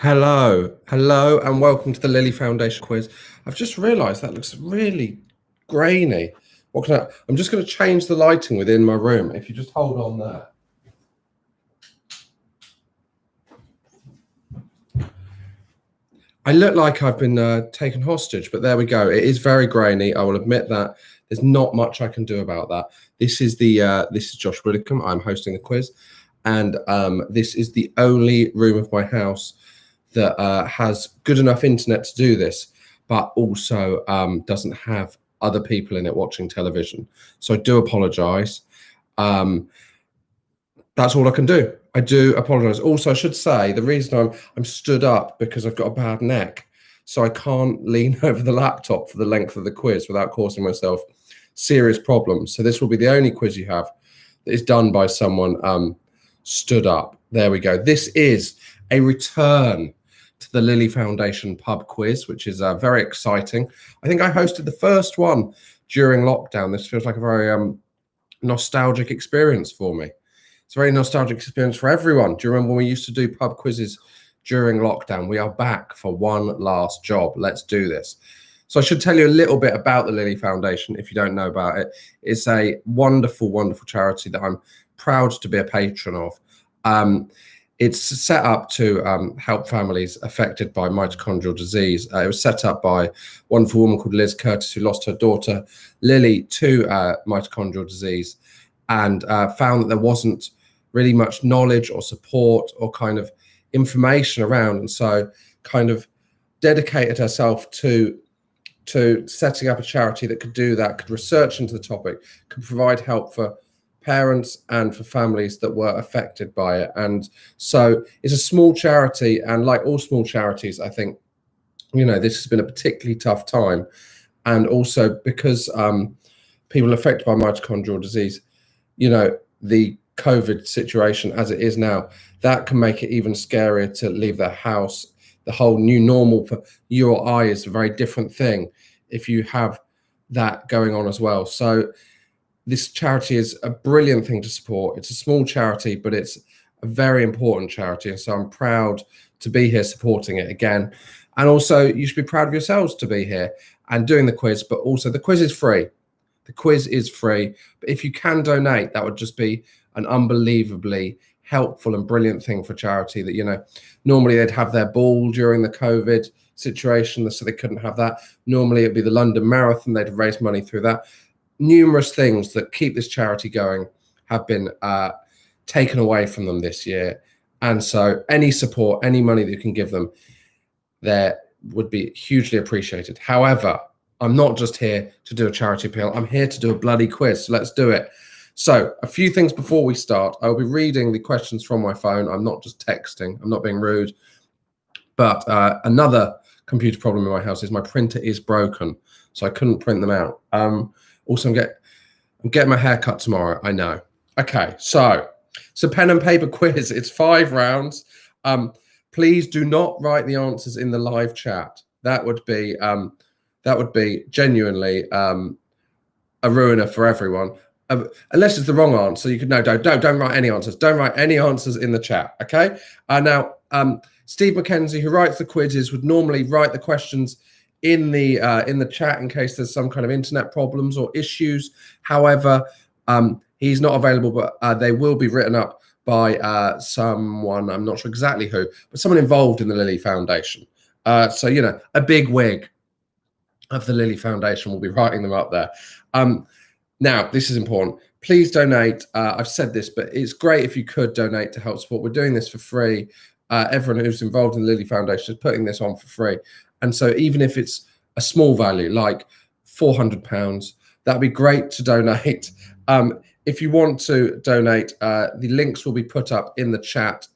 Hello, and welcome to the Lily Foundation quiz. I've just realised that looks really grainy. I'm just going to change the lighting within my room. If you just hold on there. I look like I've been taken hostage, but there we go. It is very grainy. I will admit that. There's not much I can do about that. This is Josh Widdicombe. I'm hosting the quiz, and this is the only room of my house that has good enough internet to do this, but also doesn't have other people in it watching television. So I do apologise. That's all I can do. I do apologise. Also, I should say the reason I'm stood up because I've got a bad neck, so I can't lean over the laptop for the length of the quiz without causing myself serious problems. So this will be the only quiz you have that is done by someone stood up. There we go. This is a return to the Lily Foundation pub quiz, which is very exciting. I think I hosted the first one during lockdown. This feels like a very nostalgic experience for me. It's a very nostalgic experience for everyone. Do you remember when we used to do pub quizzes during lockdown? We are back for one last job. Let's do this. So I should tell you a little bit about the Lily Foundation if you don't know about it. It's a wonderful, wonderful charity that I'm proud to be a patron of. It's set up to help families affected by mitochondrial disease. It was set up by a wonderful woman called Liz Curtis, who lost her daughter Lily to mitochondrial disease, and found that there wasn't really much knowledge or support or kind of information around, and so kind of dedicated herself to setting up a charity that could do that, could research into the topic, could provide help for parents and for families that were affected by it. And so it's a small charity, and like all small charities, I think, this has been a particularly tough time. And also because people affected by mitochondrial disease, the COVID situation as it is now, that can make it even scarier to leave their house. The whole new normal for you or I is a very different thing if you have that going on as well. So this charity is a brilliant thing to support. It's a small charity, but it's a very important charity. And so I'm proud to be here supporting it again. And also you should be proud of yourselves to be here and doing the quiz, but also the quiz is free. The quiz is free, but if you can donate, that would just be an unbelievably helpful and brilliant thing for charity that, normally they'd have their ball during the COVID situation, so they couldn't have that. Normally it'd be the London Marathon. They'd raise money through that. Numerous things that keep this charity going have been taken away from them this year. And so any support, any money that you can give them there would be hugely appreciated. However, I'm not just here to do a charity appeal. I'm here to do a bloody quiz. So let's do it. So a few things before we start. I'll be reading the questions from my phone. I'm not just texting. I'm not being rude. But another computer problem in my house is my printer is broken, so I couldn't print them out. Also, I'm getting my hair cut tomorrow. I know. Okay, so pen and paper quiz. It's 5 rounds. Please do not write the answers in the live chat. That would be genuinely a ruiner for everyone. Unless it's the wrong answer, you could don't write any answers. Don't write any answers in the chat. Okay. Now, Steve McKenzie, who writes the quizzes, would normally write the questions in the chat in case there's some kind of internet problems or issues. However, he's not available, but they will be written up by someone. I'm not sure exactly who, but someone involved in the Lily Foundation. So a big wig of the Lily Foundation will be writing them up there. Now, this is important. Please donate. I've said this, but it's great if you could donate to help support. We're doing this for free. Everyone who's involved in the Lily Foundation is putting this on for free. And so even if it's a small value, like £400, that'd be great to donate. If you want to donate, the links will be put up in the chat.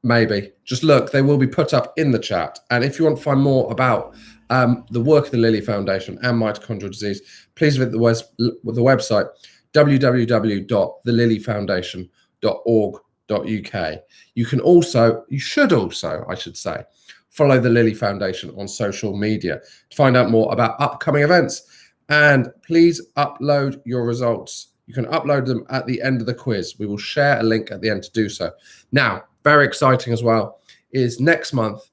Maybe just look, they will be put up in the chat. And if you want to find more about the work of the Lily Foundation and mitochondrial disease, please visit the website www.thelilyfoundation.org.uk. You should also, I should say, follow the Lily Foundation on social media to find out more about upcoming events. And please upload your results. You can upload them at the end of the quiz. We will share a link at the end to do so. Now, very exciting as well, is next month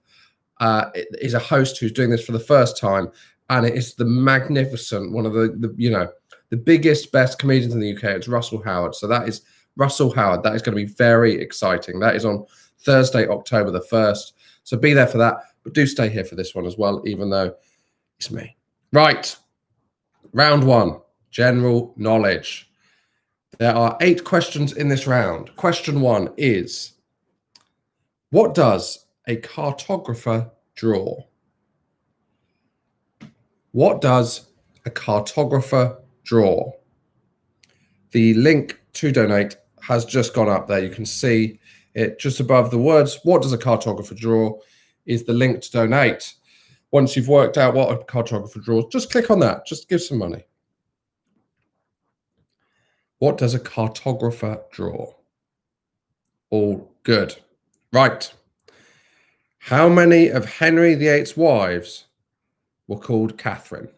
is a host who's doing this for the first time, and it is the magnificent, one of the biggest, best comedians in the UK. It's Russell Howard. So that is Russell Howard. That is going to be very exciting. That is on Thursday, October the 1st. So be there for that, but do stay here for this one as well, even though it's me. Right. Round 1, general knowledge. There are 8 questions in this round. Question 1 is, what does a cartographer draw? What does a cartographer draw? The link to donate has just gone up there. You can see it just above the words, what does a cartographer draw, is the link to donate. Once you've worked out what a cartographer draws, just click on that. Just give some money. What does a cartographer draw? All good. Right. How many of Henry VIII's wives were called Catherine?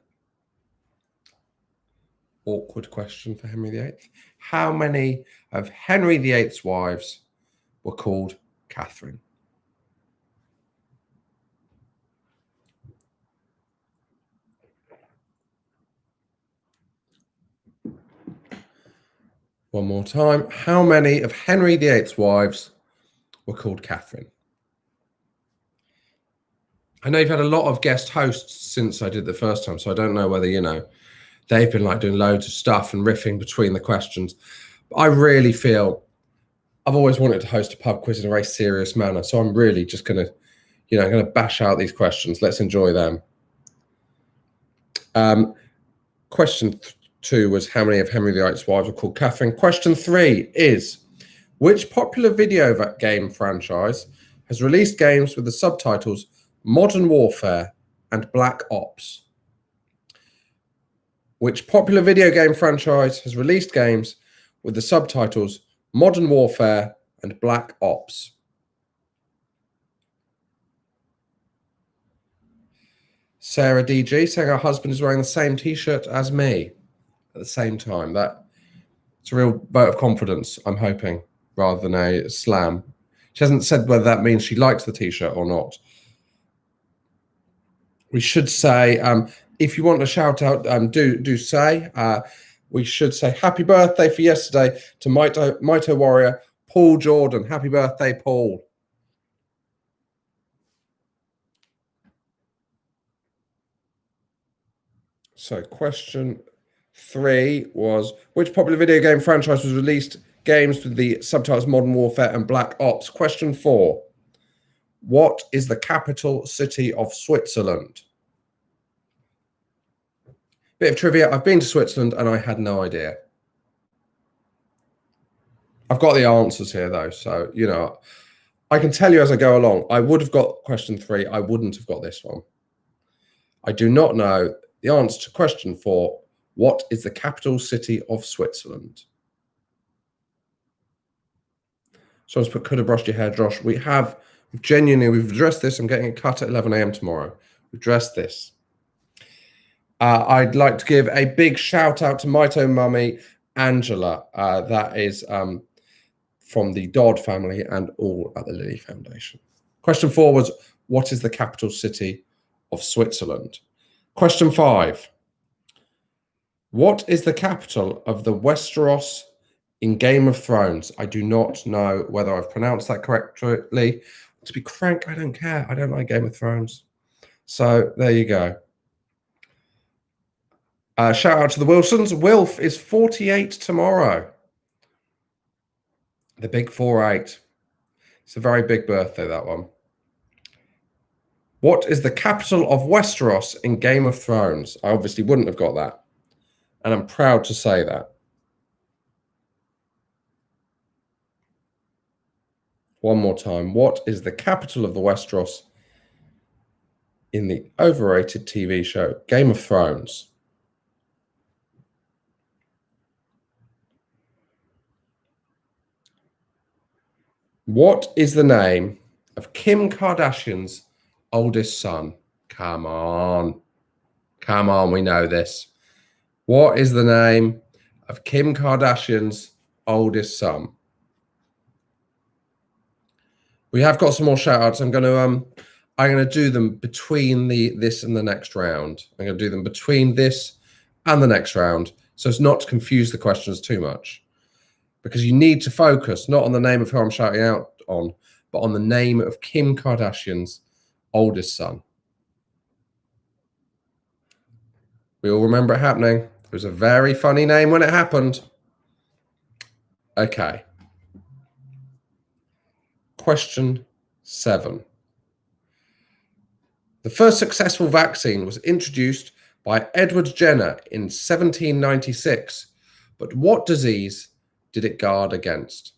Awkward question for Henry VIII. How many of Henry VIII's wives were called Catherine? One more time. How many of Henry VIII's wives were called Catherine? I know you've had a lot of guest hosts since I did the first time, so I don't know whether, they've been like doing loads of stuff and riffing between the questions. But I really feel I've always wanted to host a pub quiz in a very serious manner, so I'm really just going to, bash out these questions. Let's enjoy them. Question 2 was how many of Henry VIII's wives were called Catherine. Question 3 is, which popular video game franchise has released games with the subtitles Modern Warfare and Black Ops? Which popular video game franchise has released games with the subtitles Modern Warfare and Black Ops? Sarah DG saying her husband is wearing the same t-shirt as me at the same time. It's a real vote of confidence, I'm hoping, rather than a slam. She hasn't said whether that means she likes the t-shirt or not. We should say, if you want a shout out, do say. We should say happy birthday for yesterday to Mito Warrior, Paul Jordan. Happy birthday, Paul. So question 3 was, which popular video game franchise was released games with the subtitles Modern Warfare and Black Ops? Question 4, what is the capital city of Switzerland? Bit of trivia, I've been to Switzerland and I had no idea. I've got the answers here though, so, I can tell you as I go along. I would have got question 3, I wouldn't have got this one. I do not know the answer to question 4, what is the capital city of Switzerland? Someone's put, could have brushed your hair, Josh. We've addressed this. I'm getting it cut at 11 a.m. tomorrow. We've addressed this. I'd like to give a big shout out to Mito Mummy, Angela. That is from the Dodd family and all at the Lilly Foundation. Question 4 was, what is the capital city of Switzerland? Question 5. What is the capital of the Westeros in Game of Thrones? I do not know whether I've pronounced that correctly. To be frank, I don't care. I don't like Game of Thrones. So there you go. Shout out to the Wilsons. Wilf is 48 tomorrow. The big 4-8. It's a very big birthday, that one. What is the capital of Westeros in Game of Thrones? I obviously wouldn't have got that. And I'm proud to say that. One more time. What is the capital of the Westeros in the overrated TV show Game of Thrones? What is the name of Kim Kardashian's oldest son? Come on. Come on, we know this. What is the name of Kim Kardashian's oldest son? We have got some more shout outs. I'm gonna do them between this and the next round. I'm gonna do them between this and the next round, so as not to confuse the questions too much. Because you need to focus not on the name of who I'm shouting out on, but on the name of Kim Kardashian's oldest son. We all remember it happening. It was a very funny name when it happened. Okay. Question 7. The first successful vaccine was introduced by Edward Jenner in 1796, but what disease did it guard against?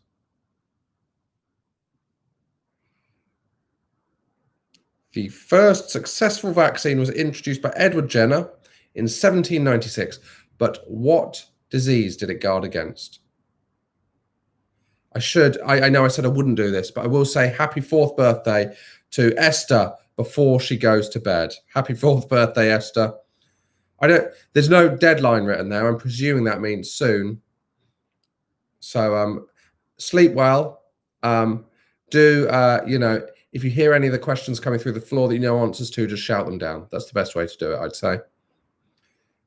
The first successful vaccine was introduced by Edward Jenner in 1796, but what disease did it guard against? I know I said I wouldn't do this, but I will say happy 4th birthday to Esther before she goes to bed. Happy 4th birthday, Esther. There's no deadline written there. I'm presuming that means soon. So sleep well. If you hear any of the questions coming through the floor that you know answers to, just shout them down. That's the best way to do it, I'd say.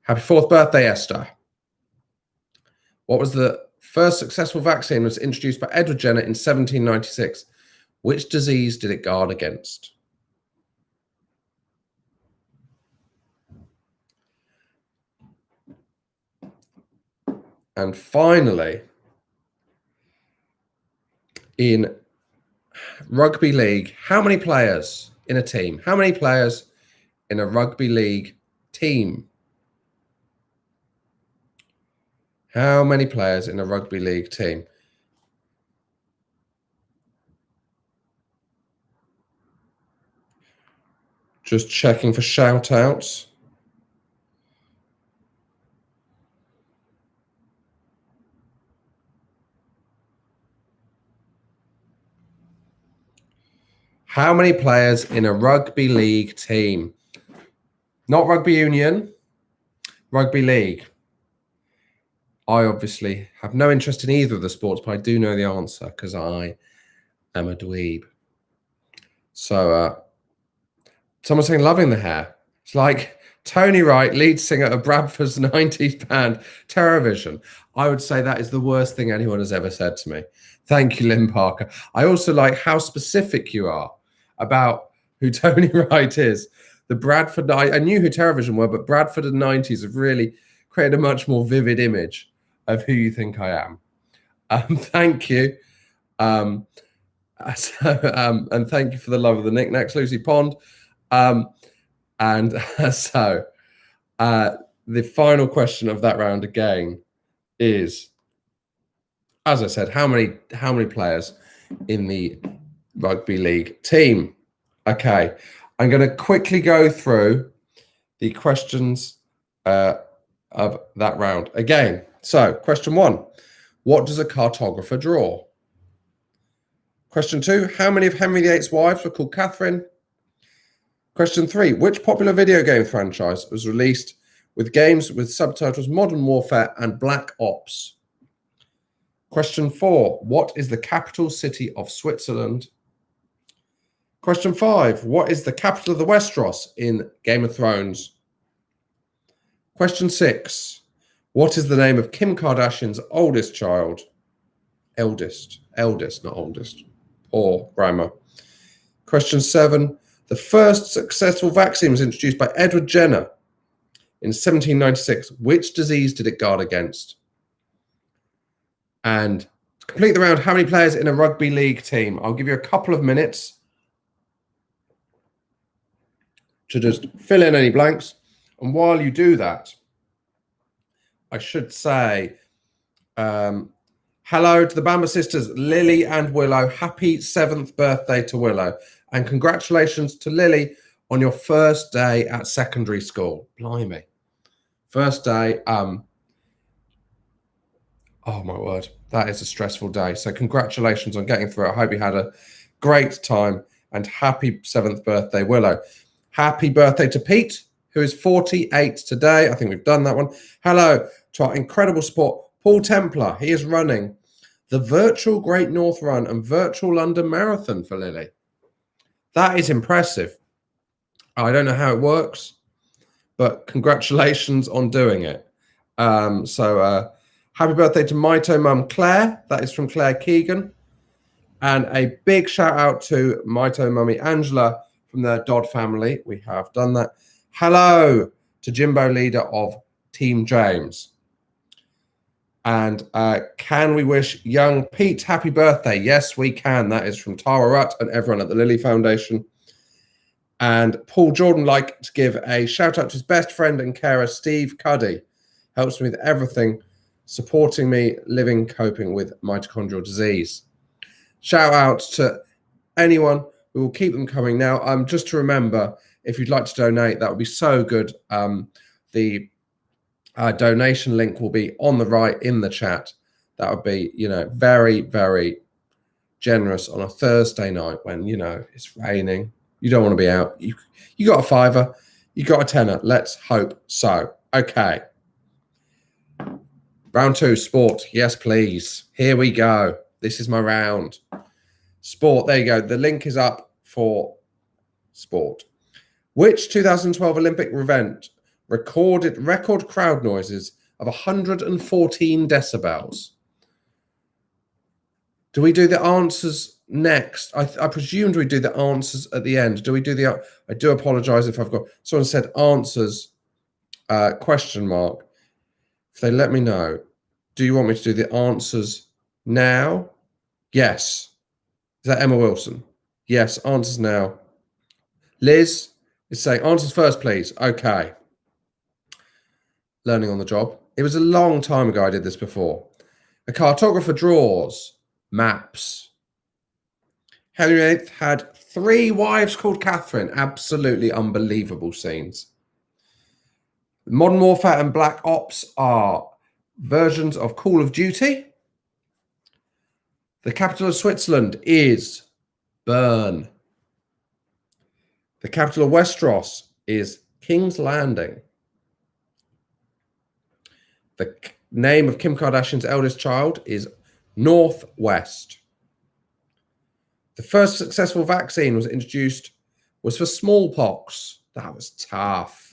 Happy 4th birthday, Esther. What was the first successful vaccine was introduced by Edward Jenner in 1796? Which disease did it guard against? And finally, in rugby league, how many players in a team? How many players in a rugby league team? How many players in a rugby league team? Just checking for shout outs. How many players in a rugby league team? Not rugby union, rugby league. I obviously have no interest in either of the sports, but I do know the answer because I am a dweeb. So someone's saying loving the hair. It's like Tony Wright, lead singer of Bradford's 90s band Terrorvision. I would say that is the worst thing anyone has ever said to me. Thank you, Lynn Parker. I also like how specific you are about who Tony Wright is. The Bradford, I knew who Terrorvision were, but Bradford and 90s have really created a much more vivid image of who you think I am. Thank you. And thank you for the love of the knickknacks, Lucy Pond. The final question of that round again is, as I said, how many players in the rugby league team? Okay, I'm going to quickly go through the questions of that round again. So, question 1, what does a cartographer draw? Question 2, how many of Henry VIII's wives were called Catherine? Question 3, which popular video game franchise was released with games with subtitles Modern Warfare and Black Ops? Question 4, what is the capital city of Switzerland? Question 5, what is the capital of the Westeros in Game of Thrones? Question 6, what is the name of Kim Kardashian's oldest child? Eldest, not oldest. Poor grammar. Question 7, the first successful vaccine was introduced by Edward Jenner in 1796. Which disease did it guard against? And to complete the round, how many players in a rugby league team? I'll give you a couple of minutes to just fill in any blanks. And while you do that, I should say hello to the Bamba sisters, Lily and Willow. Happy 7th birthday to Willow. And congratulations to Lily on your first day at secondary school. Blimey. First day. Oh, my word. That is a stressful day. So congratulations on getting through it. I hope you had a great time. And happy 7th birthday, Willow. Happy birthday to Pete, who is 48 today. I think we've done that one. Hello to our incredible sport, Paul Templar. He is running the virtual Great North Run and virtual London Marathon for Lily. That is impressive. I don't know how it works, but congratulations on doing it. Happy birthday to Mito Mum Claire. That is from Claire Keegan. And a big shout out to Mito Mummy Angela from the Dodd family. We have done that. Hello to Jimbo, leader of Team James. And can we wish young Pete happy birthday? Yes, we can. That is from Tara Rutt and everyone at the Lily Foundation. And Paul Jordan like to give a shout out to his best friend and carer, Steve Cuddy. Helps me with everything, supporting me, living, coping with mitochondrial disease. Shout out to anyone. We will keep them coming now. Just to remember, if you'd like to donate, that would be so good. The donation link will be on the right in the chat. That would be, very, very generous on a Thursday night when, it's raining. You don't want to be out. You got a $5, you got a $10. Let's hope so. Okay. Round 2, sport. Yes, please. Here we go. This is my round. Sport. There you go. The link is up for sport. Which 2012 Olympic event recorded record crowd noises of 114 decibels? Do we do the answers next? I presumed we do the answers at the end. Do we do the... I do apologize if I've got... Someone said answers, question mark. If they let me know, do you want me to do the answers now? Yes. Is that Emma Wilson? Yes, answers now. Liz is saying answers first, please. Okay. Learning on the job. It was a long time ago I did this before. A cartographer draws maps. Henry VIII had 3 wives called Catherine. Absolutely unbelievable scenes. Modern Warfare and Black Ops are versions of Call of Duty. The capital of Switzerland is Bern. The capital of Westeros is King's Landing. The name of Kim Kardashian's eldest child is Northwest. The first successful vaccine was for smallpox. That was tough.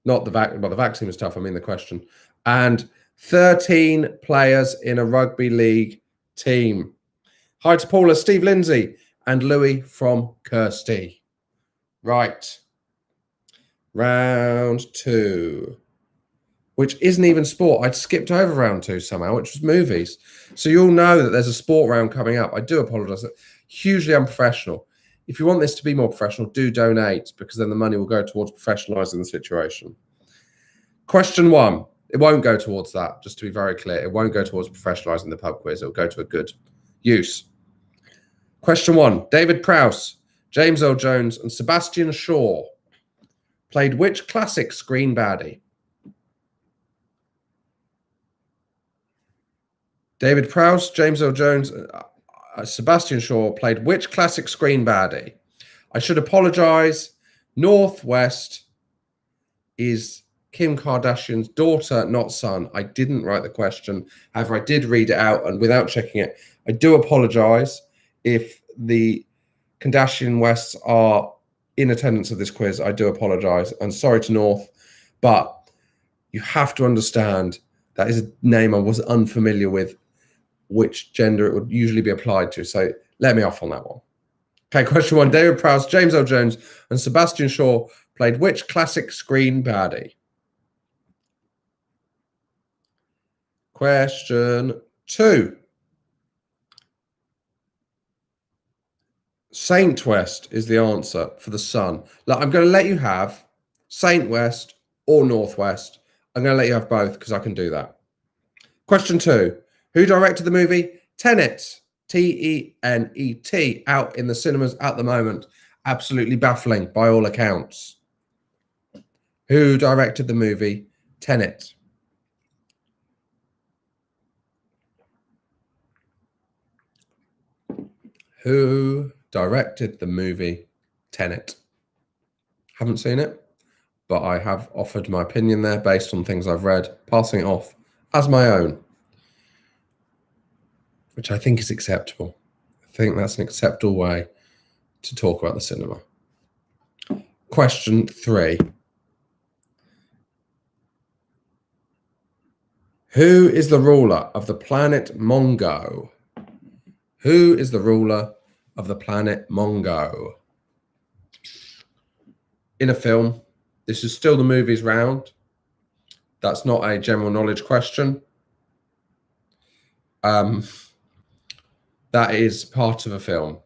Not the the vaccine was tough. I mean the question. And 13 players in a rugby league team. Hi to Paula, Steve Lindsay, and Louis from Kirsty. Right. Round 2. Which isn't even sport. I'd skipped over round 2 somehow, which was movies. So you'll know that there's a sport round coming up. I do apologise. Hugely unprofessional. If you want this to be more professional, do donate, because then the money will go towards professionalising the situation. Question 1. It won't go towards that, just to be very clear. It won't go towards professionalising the pub quiz. It will go to a good use. Question 1. David Prowse, James Earl Jones, and Sebastian Shaw played which classic screen baddie? David Prowse, James Earl Jones, Sebastian Shaw played which classic screen baddie? I should apologise. Northwest is Kim Kardashian's daughter, not son. I didn't write the question. However, I did read it out, and without checking it, I do apologise if the Kardashian Wests are in attendance of this quiz. I do apologise. I'm sorry to North, but you have to understand that is a name I was unfamiliar with, which gender it would usually be applied to. So let me off on that one. Okay, question 1. David Prowse, James Earl Jones, and Sebastian Shaw played which classic screen baddie? Question 2. Saint West is the answer for the sun. Look, I'm going to let you have Saint West or Northwest. I'm going to let you have both because I can do that. Question 2. Who directed the movie Tenet? T-E-N-E-T, out in the cinemas at the moment. Absolutely baffling by all accounts. Who directed the movie Tenet? Who directed the movie Tenet? Haven't seen it, but I have offered my opinion there based on things I've read, passing it off as my own. which I think is acceptable. I think that's an acceptable way to talk about the cinema. Question 3. Who is the ruler of the planet Mongo? Who is the ruler of the planet Mongo? In a film, this is still the movies round. That's not a general knowledge question. That is part of a film.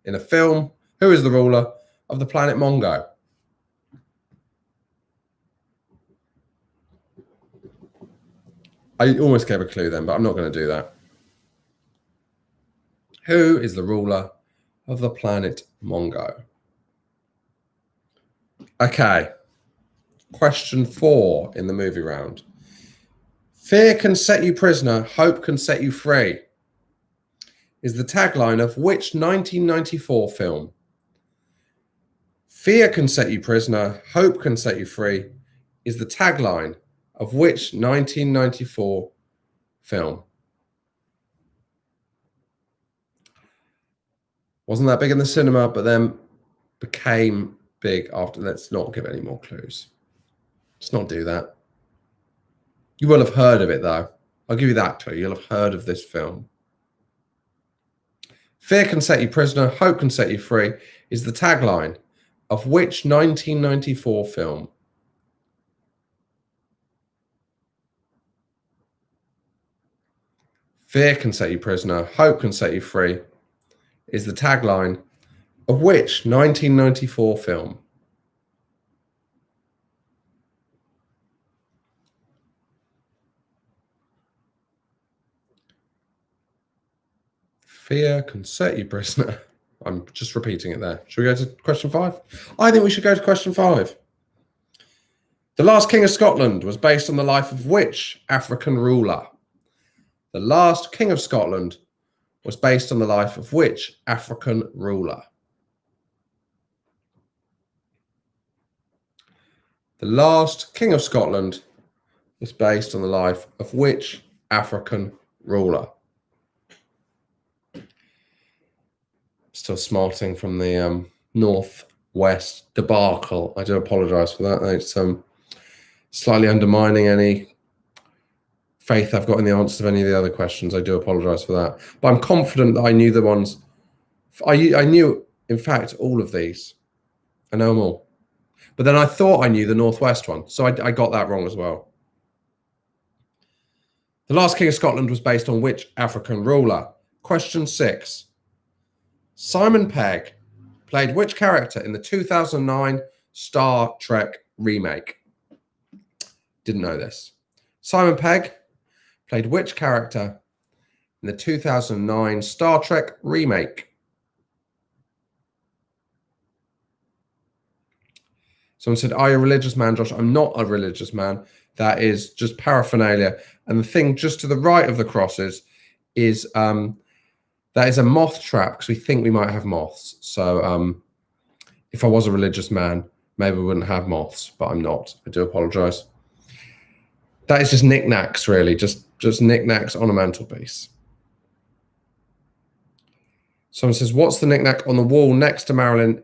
In a film, who is the ruler of the planet Mongo? I almost gave a clue then, but I'm not going to do that. Who is the ruler of the planet Mongo? Okay. Question 4 in the movie round. Fear can set you prisoner, hope can set you free is the tagline of which 1994 film? Fear can set you prisoner, hope can set you free is the tagline of which 1994 film? Wasn't that big in the cinema, but then became big after. Let's not give any more clues. Let's not do that. You will have heard of it, though. I'll give you that clue. You'll have heard of this film. Fear can set you prisoner, hope can set you free is the tagline of which 1994 film? Fear can set you prisoner, hope can set you free is the tagline of which 1994 film? Fear can set you prisoner. I'm just repeating it there. Should we go to question 5? I think we should go to question 5. The Last King of Scotland was based on the life of which African ruler? The Last King of Scotland was based on the life of which African ruler? The Last King of Scotland was based on the life of which African ruler? Still smarting from the Northwest debacle. I do apologise for that. It's slightly undermining any faith I've got in the answers of any of the other questions. I do apologise for that. But I'm confident that I knew the ones. I knew, in fact, all of these. I know them all. But then I thought I knew the Northwest one. So I got that wrong as well. The Last King of Scotland was based on which African ruler? Question 6. Simon Pegg played which character in the 2009 Star Trek remake? Didn't know this. Simon Pegg played which character in the 2009 Star Trek remake? Someone said, are you a religious man, Josh? I'm not a religious man. That is just paraphernalia. And the thing just to the right of the crosses is that is a moth trap because we think we might have moths. So if I was a religious man, maybe we wouldn't have moths, but I'm not. I do apologise. That is just knickknacks, really. Just knickknacks on a mantelpiece. Someone says, what's the knickknack on the wall next to Marilyn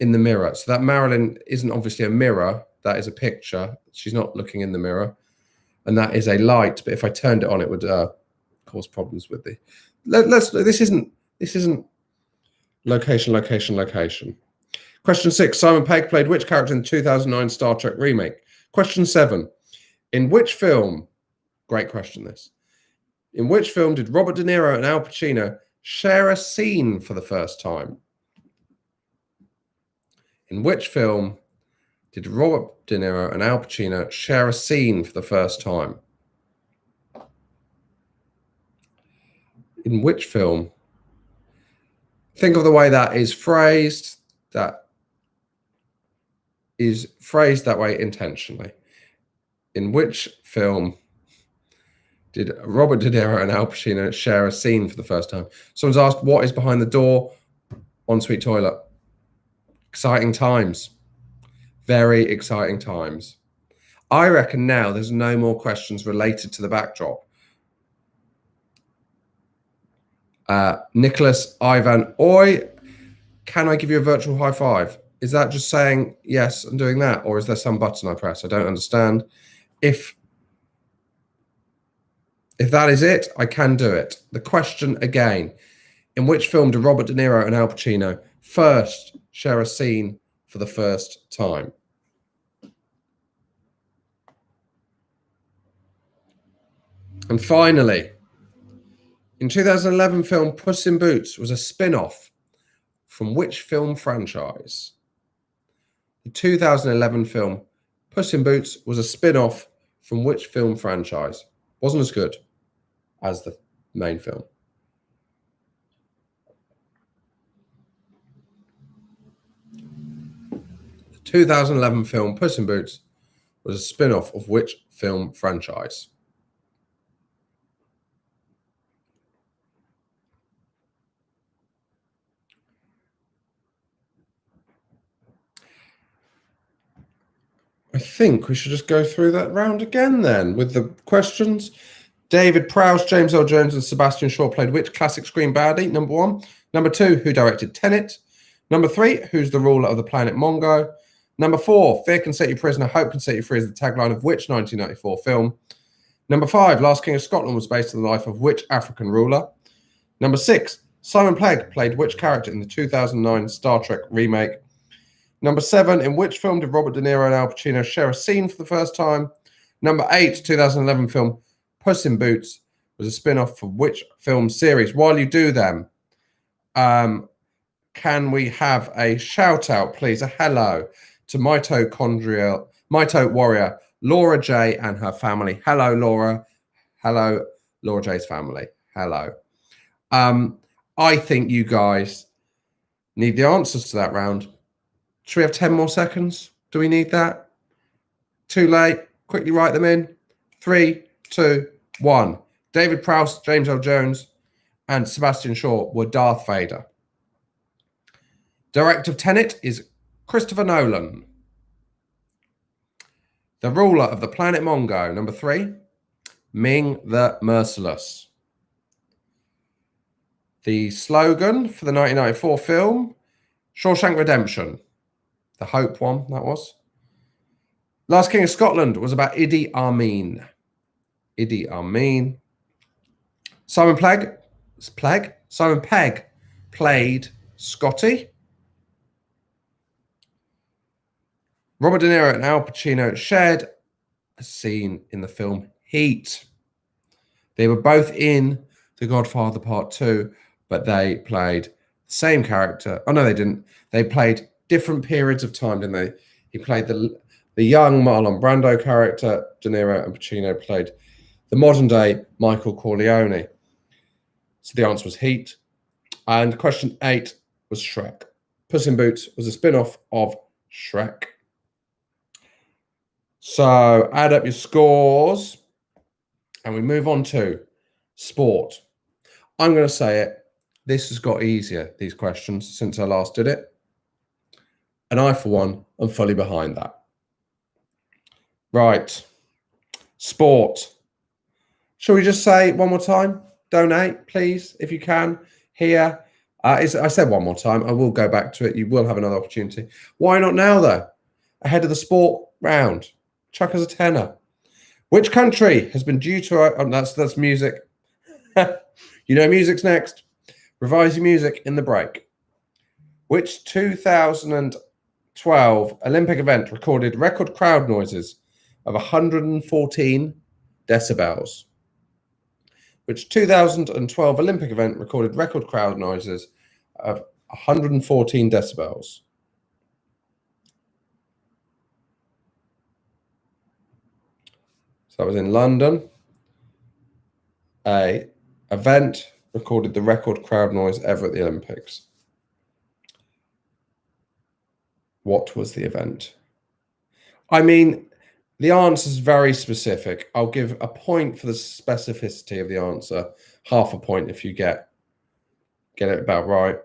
in the mirror? So that Marilyn isn't obviously a mirror. That is a picture. She's not looking in the mirror. And that is a light. But if I turned it on, it would cause problems with the... This isn't location. Question 6. Simon Pegg played which character in the 2009 Star Trek remake? Question 7. In which film... Great question, this. In which film did Robert De Niro and Al Pacino share a scene for the first time? In which film did Robert De Niro and Al Pacino share a scene for the first time? In which film? Think of the way that is phrased. That is phrased that way intentionally. In which film did Robert De Niro and Al Pacino share a scene for the first time? Someone's asked, what is behind the door? Ensuite toilet. Exciting times. Very exciting times. I reckon now there's no more questions related to the backdrop. Nicholas Ivan Oi, can I give you a virtual high five? Is that just saying yes and doing that, or is there some button I press? I don't understand. If that is it, I can do it. The question again: in which film do Robert De Niro and Al Pacino first share a scene for the first time? And finally, in 2011 film Puss in Boots was a spin-off from which film franchise? The 2011 film Puss in Boots was a spin-off from which film franchise? Wasn't as good as the main film. The 2011 film Puss in Boots was a spin-off of which film franchise? I think we should just go through that round again then with the questions. David Prowse, James L. Jones, and Sebastian Shaw played which classic screen baddie? Number 1. Number 2, who directed Tenet? Number 3, who's the ruler of the planet Mongo? Number 4, fear can set you prisoner, hope can set you free is the tagline of which 1994 film? Number 5, Last King of Scotland was based on the life of which African ruler? Number 6, Simon Pegg played which character in the 2009 Star Trek remake? Number 7, in which film did Robert De Niro and Al Pacino share a scene for the first time? Number 8, 2011 film Puss in Boots was a spin-off from which film series? While you do them, can we have a shout out, please? A hello to Mito Warrior, Laura J and her family. Hello, Laura. Hello, Laura J's family. Hello. I think you guys need the answers to that round. Should we have 10 more seconds? Do we need that? Too late. Quickly write them in. 3, 2, 1. David Prowse, James L. Jones, and Sebastian Shaw were Darth Vader. Director of Tenet is Christopher Nolan. The ruler of the planet Mongo, number 3, Ming the Merciless. The slogan for the 1994 film, Shawshank Redemption. The Hope one, that was. Last King of Scotland was about Idi Amin. Idi Amin. Simon Pegg played Scotty. Robert De Niro and Al Pacino shared a scene in the film Heat. They were both in The Godfather Part 2, but they played the same character. Oh, no, they didn't. They played different periods of time, didn't they? He played the young Marlon Brando character. De Niro and Pacino played the modern-day Michael Corleone. So the answer was Heat. And question 8 was Shrek. Puss in Boots was a spin-off of Shrek. So add up your scores and we move on to sport. I'm going to say it. This has got easier, these questions, since I last did it. And I, for one, am fully behind that. Right. Sport. Shall we just say one more time? Donate, please, if you can. Here. I said one more time. I will go back to it. You will have another opportunity. Why not now, though? Ahead of the sport round. Chuck us a tenner. Which country has been due to... Oh, that's music. You know music's next. Revise your music in the break. Which 2012 Olympic event recorded record crowd noises of 114 decibels? Which 2012 Olympic event recorded record crowd noises of 114 decibels? So that was in London. A event recorded the record crowd noise ever at the Olympics. What was the event? I mean, the answer is very specific. I'll give a point for the specificity of the answer, half a point if you get it about right.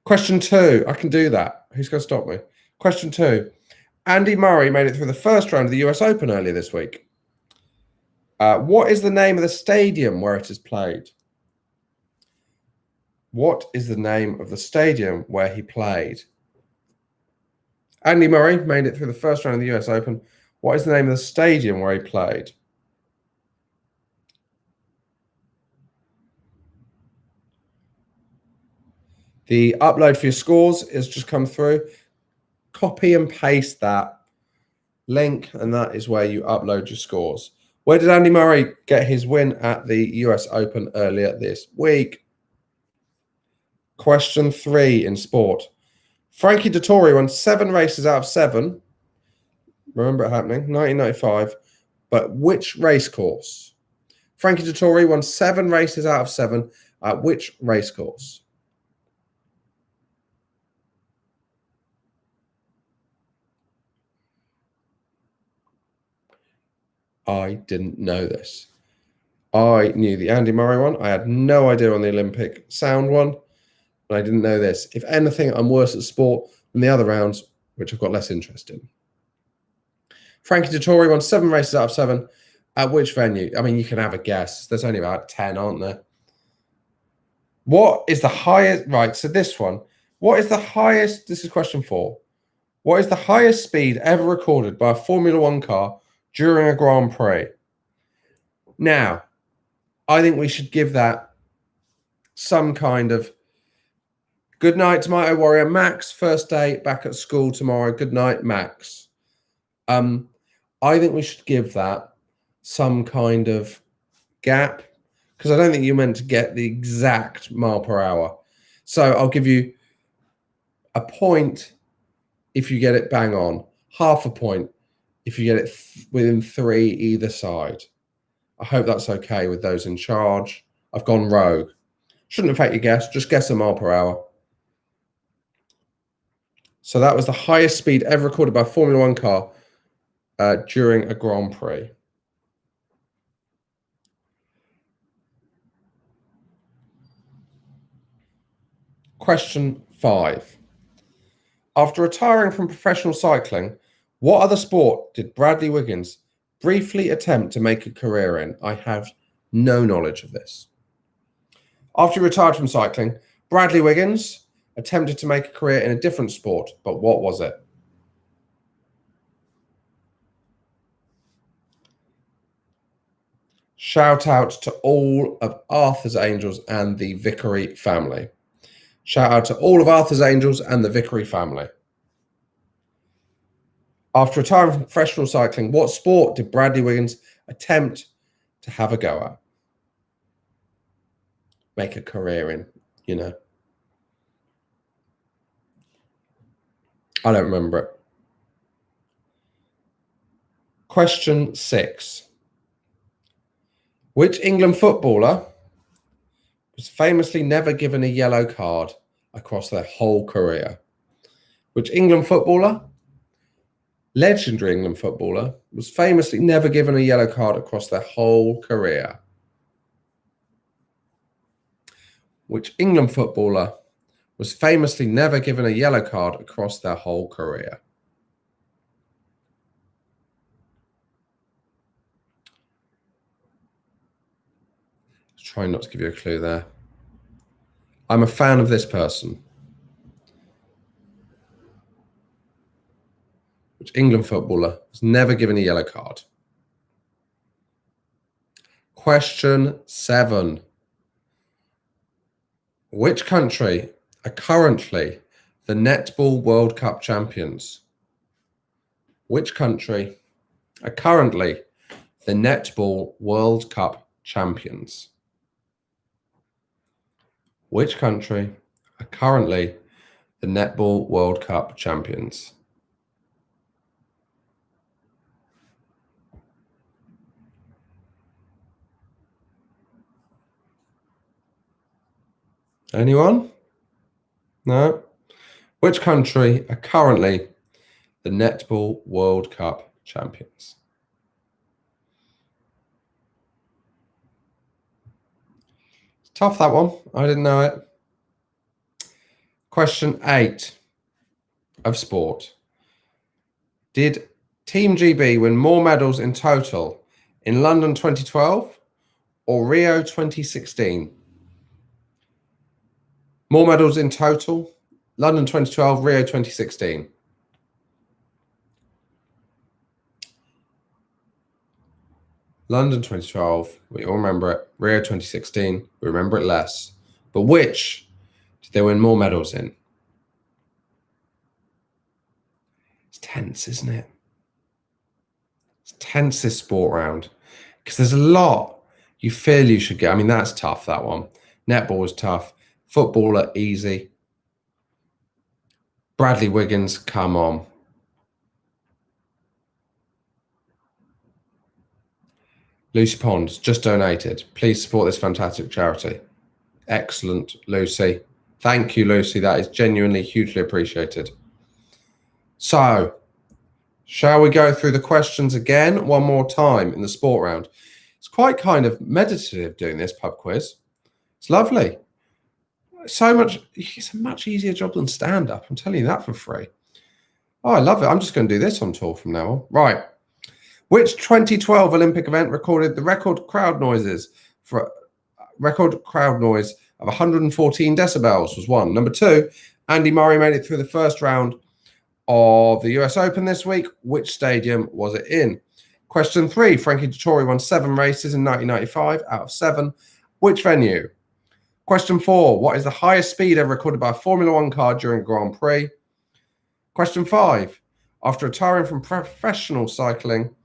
Question 2, I can do that. Who's going to stop me? Question 2, Andy Murray made it through the first round of the US Open earlier this week. What is the name of the stadium where it is played? What is the name of the stadium where he played? Andy Murray made it through the first round of the US Open. What is the name of the stadium where he played? The upload for your scores has just come through. Copy and paste that link, and that is where you upload your scores. Where did Andy Murray get his win at the US Open earlier this week? Question 3 in sport. Frankie Dettori won 7 races out of 7. Remember it happening, 1995. But which race course? Frankie Dettori won 7 races out of 7 at which race course? I didn't know this. I knew the Andy Murray one. I had no idea on the Olympic sound one, but I didn't know this. If anything, I'm worse at sport than the other rounds, which I've got less interest in. Frankie Dettori won 7 races out of 7. At which venue? I mean, you can have a guess. There's only about 10, aren't there? What is the highest? Right, so this one. What is the highest? This is question 4. What is the highest speed ever recorded by a Formula One car during a Grand Prix? Now, I think we should give that some kind of good night, Tomato Warrior. Max, first day back at school tomorrow. Good night, Max. I think we should give that some kind of gap, because I don't think you're meant to get the exact mile per hour. So I'll give you a point if you get it bang on, half a point if you get it within 3 either side. I hope that's okay with those in charge. I've gone rogue. Shouldn't affect your guess. Just guess a mile per hour. So that was the highest speed ever recorded by a Formula One car during a Grand Prix. Question 5. After retiring from professional cycling, what other sport did Bradley Wiggins briefly attempt to make a career in? I have no knowledge of this. After he retired from cycling, Bradley Wiggins attempted to make a career in a different sport, but what was it? Shout out to all of Arthur's Angels and the Vickery family. Shout out to all of Arthur's Angels and the Vickery family. After retiring from professional cycling, what sport did Bradley Wiggins attempt to have a go at? Make a career in, you know. I don't remember it. Question 6. Which England footballer was famously never given a yellow card across their whole career? Which England footballer, legendary England footballer, was famously never given a yellow card across their whole career? Which England footballer was famously never given a yellow card across their whole career? Trying not to give you a clue there. I'm a fan of this person. Which England footballer was never given a yellow card? Question 7. Which country are currently the Netball World Cup champions? Which country are currently the Netball World Cup champions? Which country are currently the Netball World Cup champions? Anyone? No? Which country are currently the Netball World Cup champions? It's tough, that one. I didn't know it. Question 8 of sport. Did Team GB win more medals in total in London 2012 or Rio 2016? More medals in total. London 2012, Rio 2016. London 2012, we all remember it. Rio 2016, we remember it less. But which did they win more medals in? It's tense, isn't it? It's tense, this sport round. Because there's a lot you feel you should get. I mean, that's tough, that one. Netball was tough. Footballer, easy. Bradley Wiggins, come on. Lucy Pond just donated. Please support this fantastic charity. Excellent, Lucy. Thank you, Lucy. That is genuinely hugely appreciated. So, shall we go through the questions again one more time in the sport round? It's quite kind of meditative doing this pub quiz. It's lovely. It's a much easier job than stand-up. I'm telling you that for free. Oh, I love it. I'm just going to do this on tour from now on. Right. Which 2012 Olympic event recorded the record crowd noise of 114 decibels was one. Number two, Andy Murray made it through the first round of the US Open this week. Which stadium was it in? Question three, Frankie Dettori won 7 races in 1995 out of 7. Which venue? Question four, what is the highest speed ever recorded by a Formula One car during a Grand Prix? Question five, after retiring from professional cycling,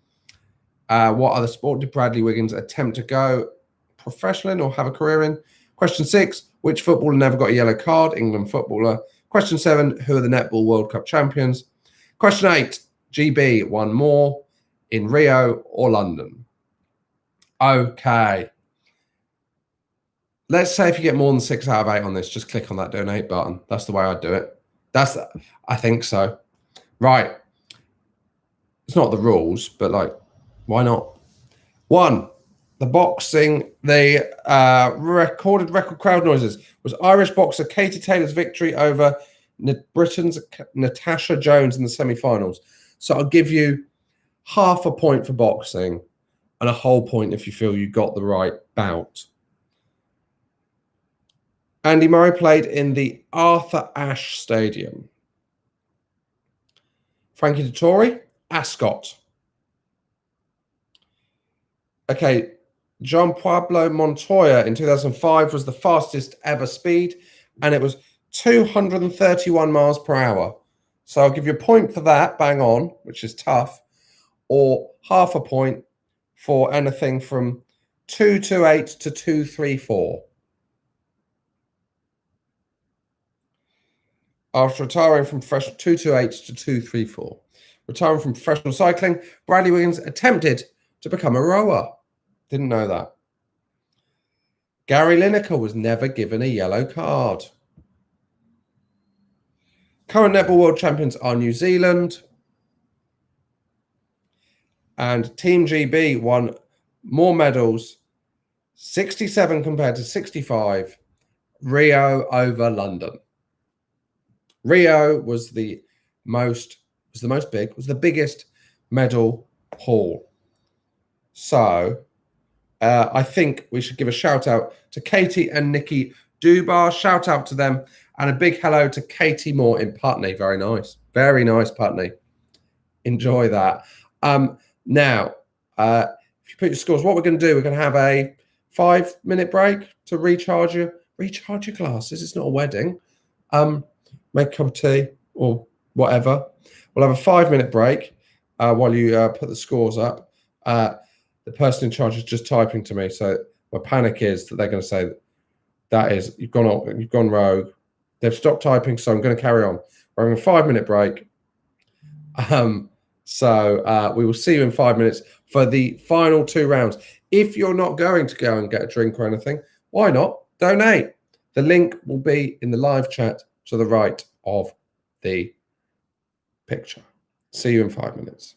what other sport did Bradley Wiggins attempt to go professional in or have a career in? Question six, which footballer never got a yellow card? England footballer. Question seven, who are the Netball World Cup champions? Question eight, GB won more in Rio or London? Okay. Let's say if you get more than 6 out of 8 on this, just click on that donate button. That's the way I'd do it. I think so. Right. It's not the rules, but why not? 1. The recorded record crowd noises was Irish boxer Katie Taylor's victory over Britain's Natasha Jones in the semi-finals. So I'll give you half a point for boxing and a whole point if you feel you got the right bout. Andy Murray played in the Arthur Ashe Stadium. Frankie Dettori, Ascot. Okay, John Pablo Montoya in 2005 was the fastest ever speed, and it was 231 miles per hour. So I'll give you a point for that, bang on, which is tough, or half a point for anything from 228 to 234. After retiring from professional 228 to 234, retiring from professional cycling, Bradley Wiggins attempted to become a rower. Didn't know that. Gary Lineker was never given a yellow card. Current netball world champions are New Zealand. And Team GB won more medals, 67 compared to 65, Rio over London. Rio was the biggest medal haul. So I think we should give a shout out to Katie and Nikki Dubar. Shout out to them. And a big hello to Katie Moore in Putney. Very nice. Very nice, Putney. Enjoy that. Now, if you put your scores, what we're going to do, we're going to have a 5-minute break to recharge your glasses. It's not a wedding. Make a cup of tea or whatever. We'll have a 5-minute break while you put the scores up. The person in charge is just typing to me, so my panic is that they're going to say you've gone rogue. They've stopped typing, so I'm going to carry on. We're having a 5-minute break. So we will see you in 5 minutes for the final 2 rounds. If you're not going to go and get a drink or anything, why not donate? The link will be in the live chat to the right of the picture. See you in 5 minutes.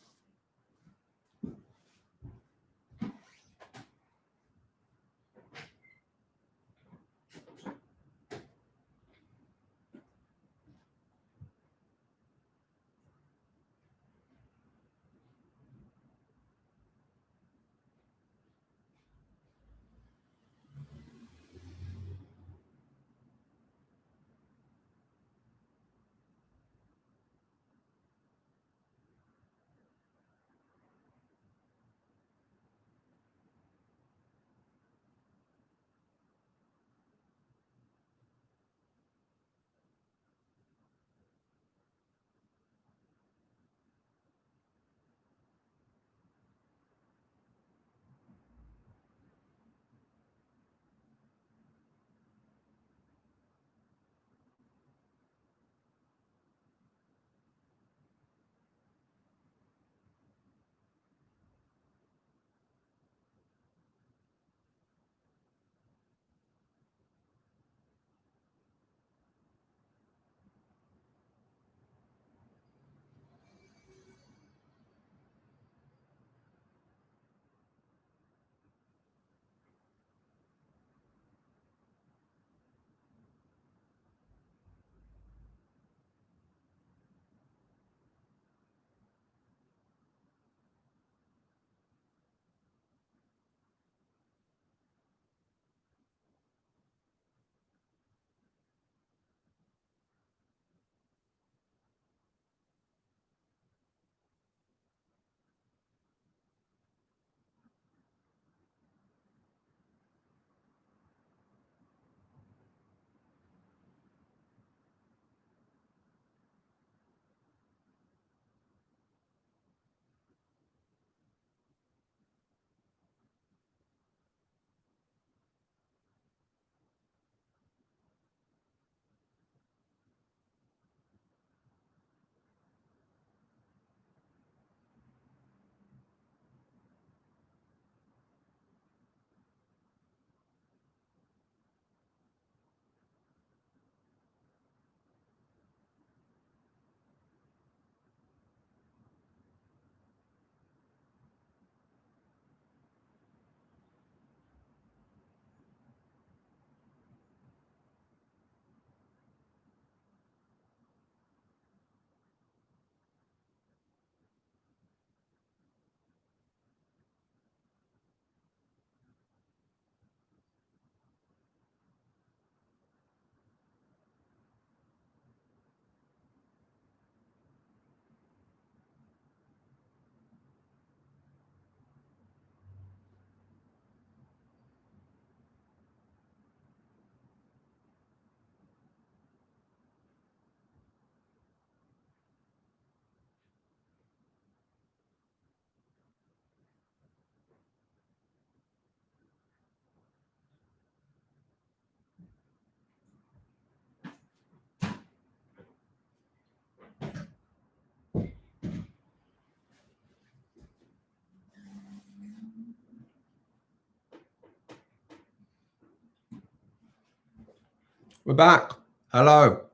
We're back. Hello.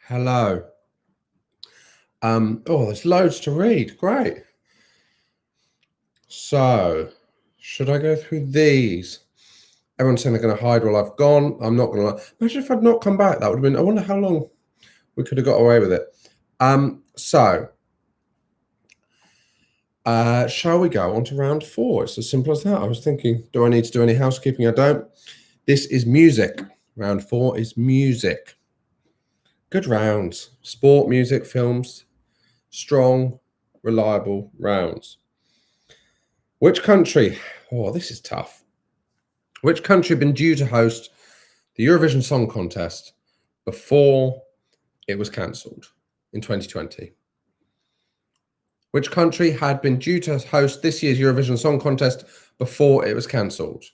Hello. Oh, there's loads to read. Great. So, should I go through these? Everyone's saying they're going to hide while I've gone. I'm not going to. Imagine if I'd not come back. That would have been. I wonder how long we could have got away with it. Shall we go on to round 4? It's as simple as that. I was thinking, do I need to do any housekeeping? I don't. This is music. Round 4 is music. Good rounds. Sport, music, films. Strong, reliable rounds. Which country? Oh, this is tough. Which country had been due to host the Eurovision Song Contest before it was cancelled in 2020? Which country had been due to host this year's Eurovision Song Contest before it was cancelled?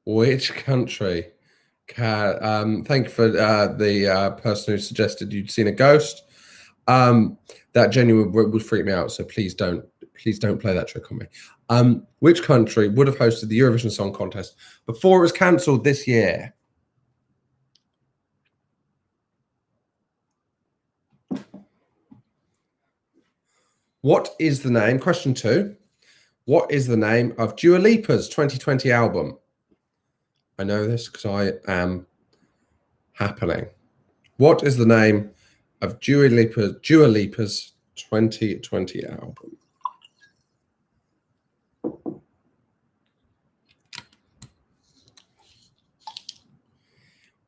Which country? Thank you for the person who suggested you'd seen a ghost. That genuinely would freak me out. So please don't play that trick on me. Which country would have hosted the Eurovision Song Contest before it was cancelled this year? What is the name? Question 2. What is the name of Dua Lipa's 2020 album? I know this because I am happening. What is the name of Dua Lipa's 2020 album?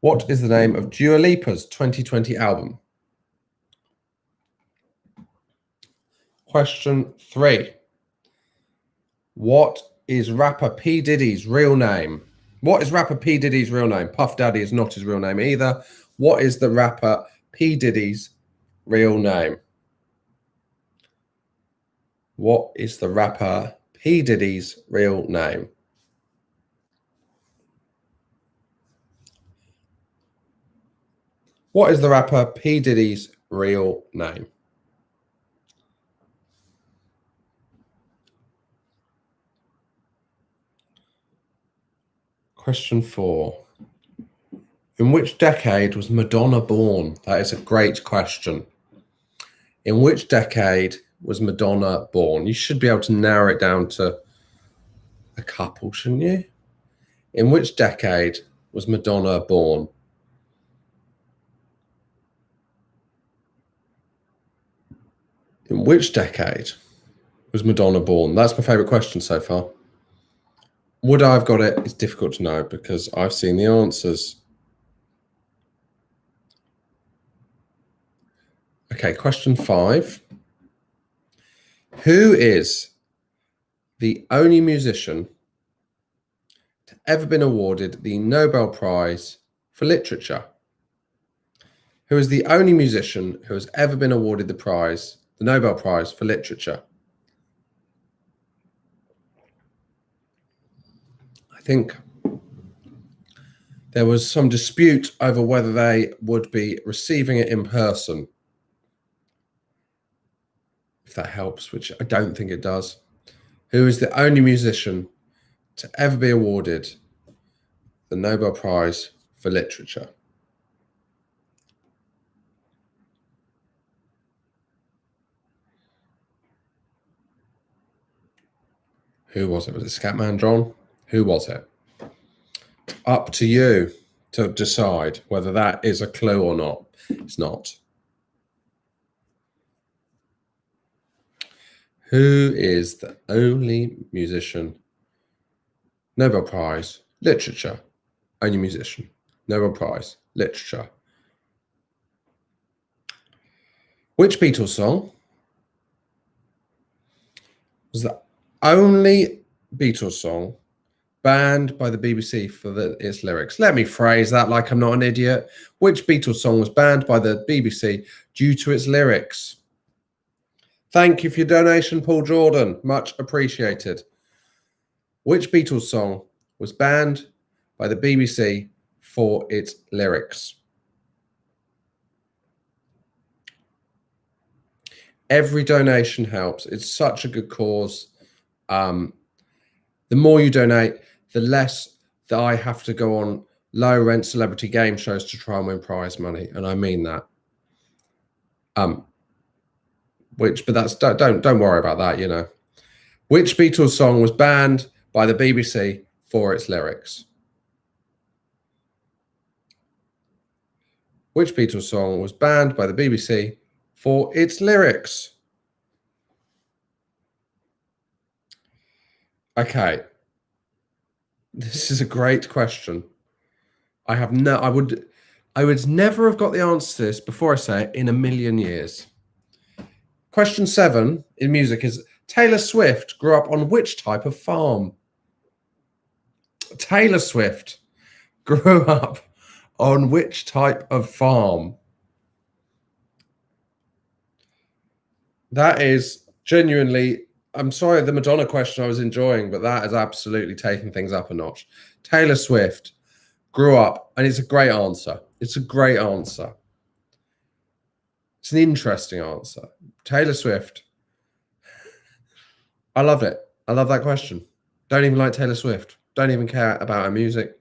What is the name of Dua Lipa's 2020 album? Question 3. What is rapper P. Diddy's real name? What is rapper P. Diddy's real name? Puff Daddy is not his real name either. What is the rapper P. Diddy's real name? What is the rapper P. Diddy's real name? What is the rapper P. Diddy's real name? Question 4. In which decade was Madonna born? That is a great question. In which decade was Madonna born? You should be able to narrow it down to a couple, shouldn't you? In which decade was Madonna born? In which decade was Madonna born? That's my favourite question so far. Would I have got it? It's difficult to know because I've seen the answers. Okay, question 5. Who is the only musician to ever been awarded the Nobel Prize for Literature? Who is the only musician who has ever been awarded the Nobel Prize for Literature? I think there was some dispute over whether they would be receiving it in person. If that helps, which I don't think it does. Who is the only musician to ever be awarded the Nobel Prize for Literature? Who was it? Was it Scatman John? Who was it? Up to you to decide whether that is a clue or not. It's not. Who is the only musician? Nobel Prize, Literature. Only musician. Nobel Prize, Literature. Which Beatles song was the only Beatles song banned by the BBC for its lyrics? Let me phrase that like I'm not an idiot. Which Beatles song was banned by the BBC due to its lyrics? Thank you for your donation, Paul Jordan. Much appreciated. Which Beatles song was banned by the BBC for its lyrics? Every donation helps. It's such a good cause. The more you donate, the less that I have to go on low rent celebrity game shows to try and win prize money, and I mean that. But that's don't worry about that, you know. Which Beatles song was banned by the BBC for its lyrics? Which Beatles song was banned by the BBC for its lyrics? Okay. This is a great question. I would never have got the answer to this before I say it in a million years. Question 7 in music is Taylor Swift grew up on which type of farm? Taylor Swift grew up on which type of farm? That is genuinely, I'm sorry, the Madonna question I was enjoying, but that is absolutely taking things up a notch. Taylor Swift grew up, and it's a great answer. It's a great answer. It's an interesting answer. Taylor Swift. I love it. I love that question. Don't even like Taylor Swift. Don't even care about her music.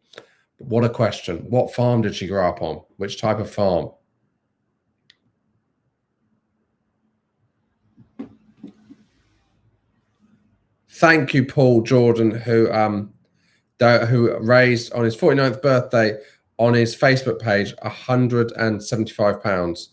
But what a question. What farm did she grow up on? Which type of farm? Thank you, Paul Jordan, who raised on his 49th birthday on his Facebook page £175.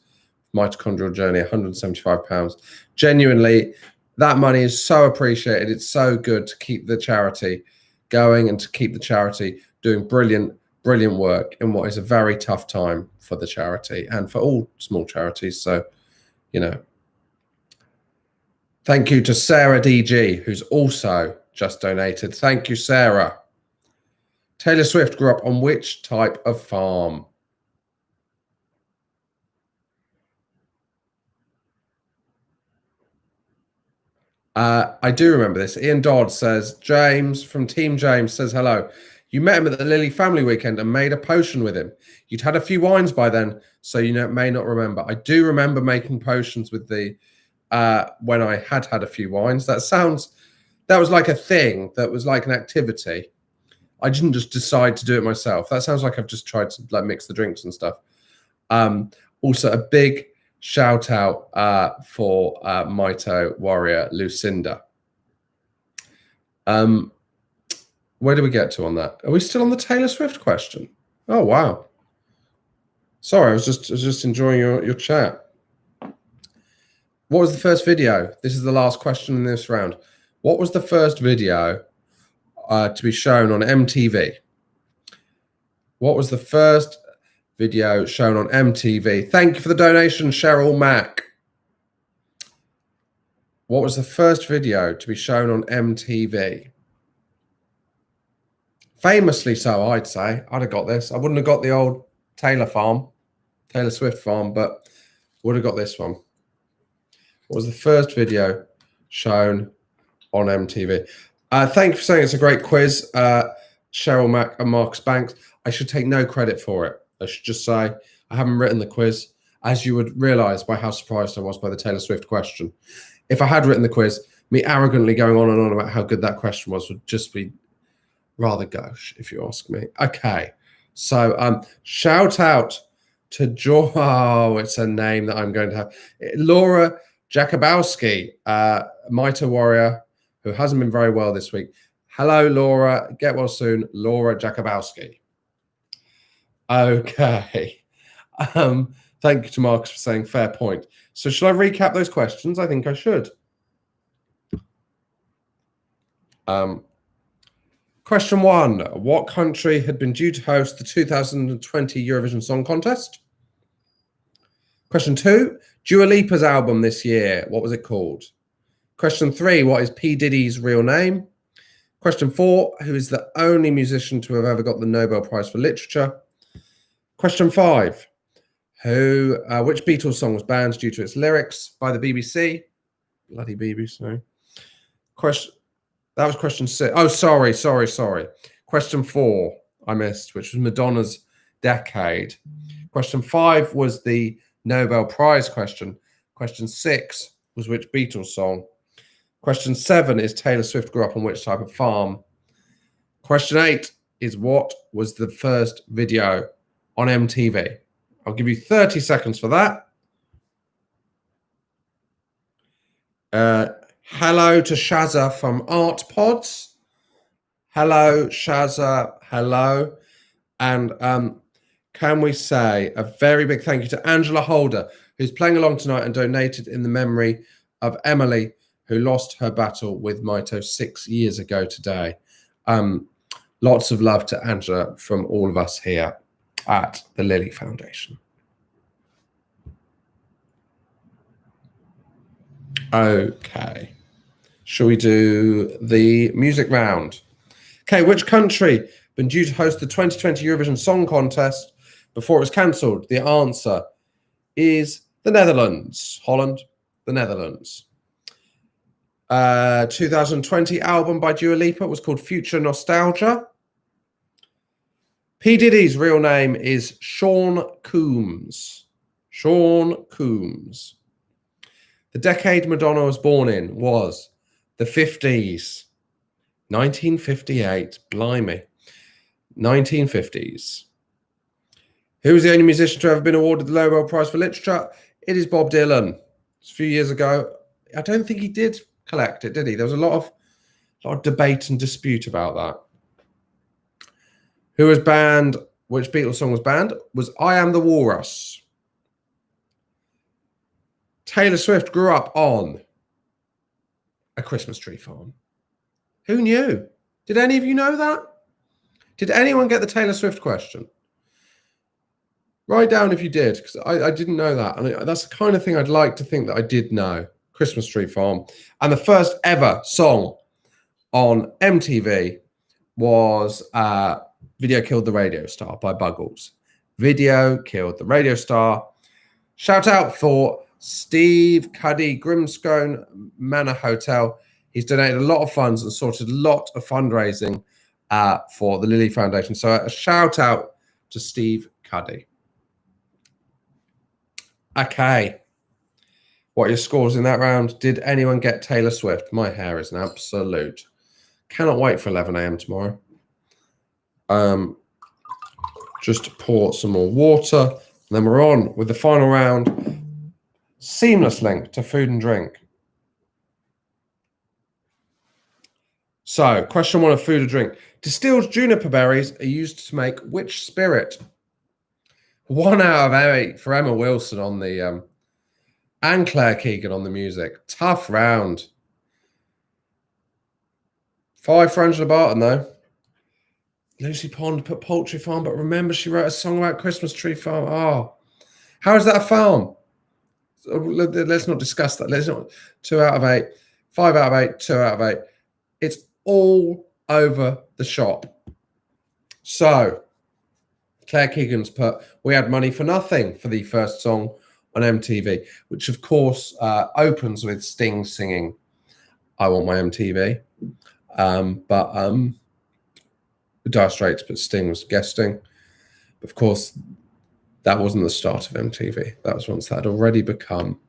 Mitochondrial Journey, £175. Genuinely, that money is so appreciated. It's so good to keep the charity going and to keep the charity doing brilliant work in what is a very tough time for the charity and for all small charities. So, you know, thank you to Sarah DG, who's also just donated. Thank you, Sarah. Taylor Swift grew up on which type of farm? I do remember this. Ian Dodd says, James from Team James says, hello. You met him at the Lily family weekend and made a potion with him. You'd had a few wines by then, so you may not remember. I do remember making potions with the when I had a few wines. That was like a thing. That was like an activity. I didn't just decide to do it myself. That sounds like I've just tried to like mix the drinks and stuff. Also, a big shout out for Mito Warrior Lucinda. Where do we get to on that? Are we still on the Taylor Swift question? Oh wow. Sorry, I was just enjoying your chat. What was the first video? This is the last question in this round. What was the first video to be shown on MTV? What was the first video shown on MTV? Thank you for the donation, Cheryl Mack. What was the first video to be shown on MTV? Famously so, I'd say. I'd have got this. I wouldn't have got the old Taylor Swift farm, but would have got this one. What was the first video shown on MTV? Thank you for saying it's a great quiz, Cheryl Mack and Marcus Banks. I should take no credit for it. I should just say I haven't written the quiz, as you would realise by how surprised I was by the Taylor Swift question. If I had written the quiz, me arrogantly going on and on about how good that question was would just be rather gauche, if you ask me. Okay, so shout out to oh, it's a name that I'm going to have. Laura Jakubowski, Mito Warrior, who hasn't been very well this week. Hello, Laura. Get well soon. Laura Jakubowski. Okay. Thank you to Marcus for saying fair point. So should I recap those questions? I think I should. Question 1. What country had been due to host the 2020 Eurovision Song Contest? Question 2. Dua Lipa's album this year, what was it called? Question 3. What is P. Diddy's real name? Question 4. Who is the only musician to have ever got the Nobel Prize for Literature? Question 5. Which Beatles song was banned due to its lyrics by the BBC? Bloody BBC. That was question 6. Oh, sorry. Question 4 I missed, which was Madonna's Decade. Question 5 was the Nobel Prize question. Question 6 was which Beatles song. Question 7 is Taylor Swift grew up on which type of farm. Question 8 is, what was the first video on MTV? I'll give you 30 seconds for that. Hello to Shazza from Art Pods. Hello, Shazza. Hello. And can we say a very big thank you to Angela Holder, who's playing along tonight and donated in the memory of Emily, who lost her battle with Mito 6 years ago today. Lots of love to Angela from all of us here at the Lily Foundation. Okay. Shall we do the music round? Okay, which country been due to host the 2020 Eurovision Song Contest before it was cancelled? The answer is the Netherlands. Holland, the Netherlands. 2020 album by Dua Lipa was called Future Nostalgia. P. Diddy's real name is Sean Combs. Sean Combs. The decade Madonna was born in was the 50s. 1958. Blimey. 1950s. Who was the only musician to ever been awarded the Nobel Prize for Literature? It is Bob Dylan. A few years ago. I don't think he did collect it, did he? There was a lot of debate and dispute about that. Who was banned? Which Beatles song was banned? Was I Am the Walrus. Taylor Swift grew up on a Christmas tree farm. Who knew? Did any of you know that? Did anyone get the Taylor Swift question? Write down if you did, because I didn't know that. And that's the kind of thing I'd like to think that I did know. Christmas tree farm. And the first ever song on MTV was Video Killed the Radio Star by Buggles. Video Killed the Radio Star. Shout out for Steve Cuddy, Grimscone Manor Hotel. He's donated a lot of funds and sorted a lot of fundraising for the Lily Foundation. So a shout out to Steve Cuddy. Okay. What are your scores in that round? Did anyone get Taylor Swift? My hair is an absolute. Cannot wait for 11 a.m. tomorrow. Just pour some more water. And then we're on with the final round. Seamless link to food and drink. So, question 1 of food or drink. Distilled juniper berries are used to make which spirit? 1 out of 8 for Emma Wilson on the and Claire Keegan on the music. Tough round. 5 for Angela Barton though. Lucy Pond put poultry farm, but remember she wrote a song about Christmas tree farm. Oh, how is that a farm? Let's not discuss that. Let's not. 2 out of 8, 5 out of 8, 2 out of 8. It's all over the shop. So Claire Keegan's put, we had money for nothing for the first song on MTV, which of course opens with Sting singing I Want My MTV. But Dire Straits, but Sting was guesting. Of course, that wasn't the start of MTV. That was once that had already become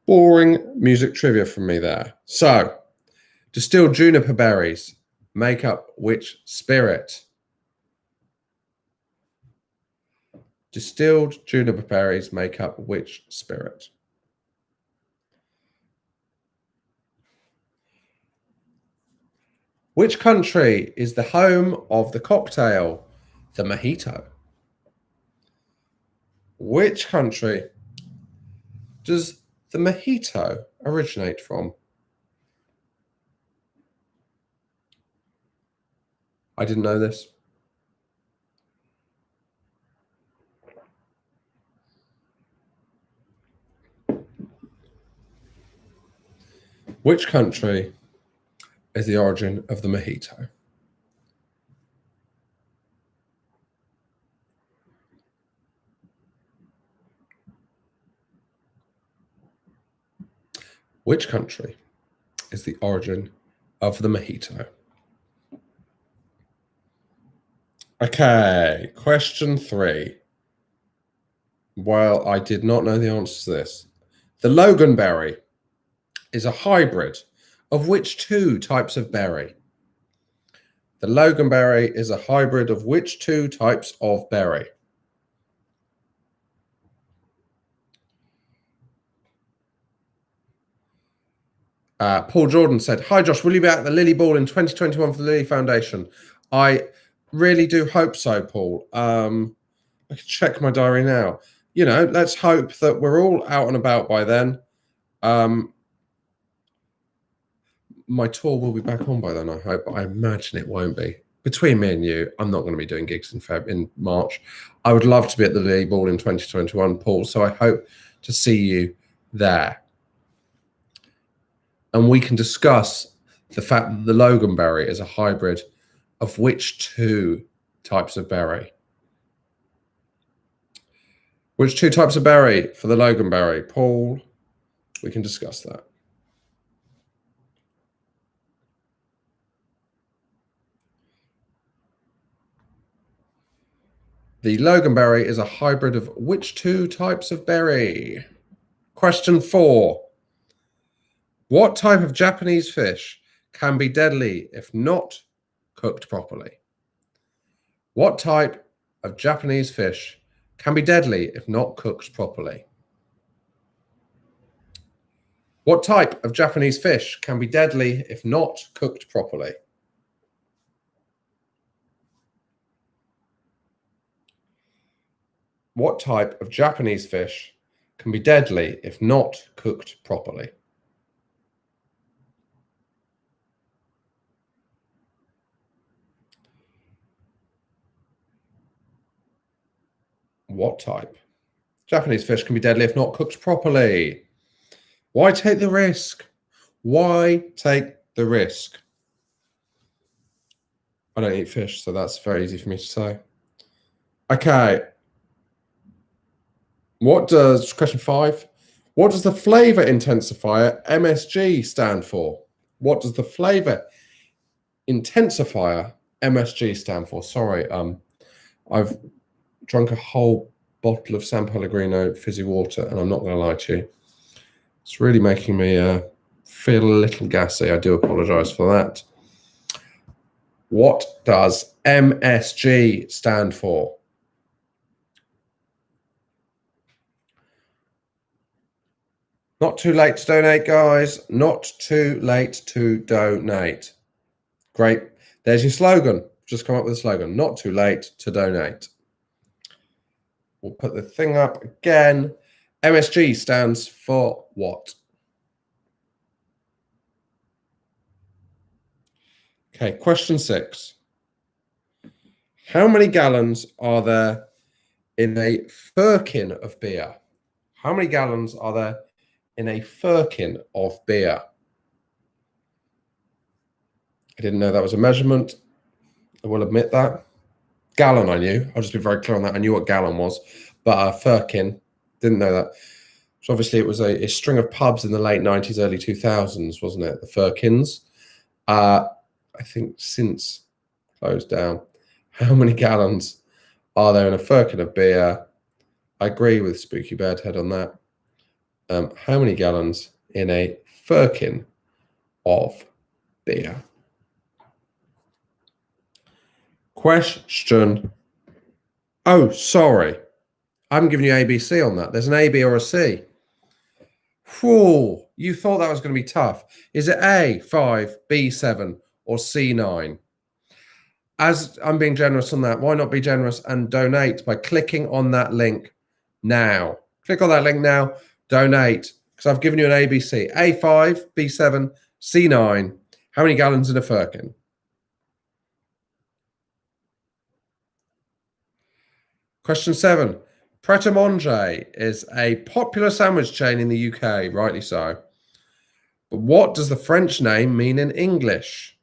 boring music trivia from me there. So, distilled juniper berries make up which spirit? Distilled juniper berries make up which spirit? Which country is the home of the cocktail, the mojito? Which country does the mojito originate from? I didn't know this. Which country is the origin of the mojito? Which country is the origin of the mojito? Okay, question 3. Well, I did not know the answer to this. The Loganberry is a hybrid of which 2 types of berry? The loganberry is a hybrid of which two types of berry? Paul Jordan said, "Hi Josh, will you be at the Lily Ball in 2021 for the Lily Foundation?" I really do hope so, Paul. I can check my diary now. Let's hope that we're all out and about by then. My tour will be back on by then, I hope, but I imagine it won't be. Between me and you, I'm not going to be doing gigs in March. I would love to be at the Lily Ball in 2021, Paul, so I hope to see you there. And we can discuss the fact that the loganberry is a hybrid of which two types of berry? Which two types of berry for the loganberry? Paul, we can discuss that. The loganberry is a hybrid of which two types of berry? Question 4. What type of Japanese fish can be deadly if not cooked properly? What type of Japanese fish can be deadly if not cooked properly? What type of Japanese fish can be deadly if not cooked properly? What type of Japanese fish can be deadly if not cooked properly? What type? Japanese fish can be deadly if not cooked properly. Why take the risk? Why take the risk? I don't eat fish, so that's very easy for me to say. Okay. Question 5. What does the flavor intensifier MSG stand for? What does the flavor intensifier MSG stand for? Sorry, I've drunk a whole bottle of San Pellegrino fizzy water, and I'm not going to lie to you. It's really making me feel a little gassy. I do apologize for that. What does MSG stand for? Not too late to donate, guys. Not too late to donate. Great. There's your slogan. Just come up with a slogan. Not too late to donate. We'll put the thing up again. MSG stands for what? Okay, question 6. How many gallons are there in a firkin of beer? How many gallons are there in a firkin of beer? I didn't know that was a measurement. I will admit that. Gallon, I knew. I'll just be very clear on that. I knew what gallon was, but firkin, didn't know that. So obviously it was a string of pubs in the late 90s, early 2000s, wasn't it? The Firkins. I think since closed down. How many gallons are there in a firkin of beer? I agree with Spooky Birdhead on that. How many gallons in a firkin of beer? Question. Oh, sorry. I haven't given you ABC on that. There's an A, B, or a C. Whew, you thought that was going to be tough. Is it A, 5, B, 7, or C, 9? As I'm being generous on that, why not be generous and donate by clicking on that link now? Click on that link now, donate, because I've given you an ABC. A5, B7, C9. How many gallons in a firkin? Question 7. Pret a Manger is a popular sandwich chain in the UK, rightly so. But what does the French name mean in English?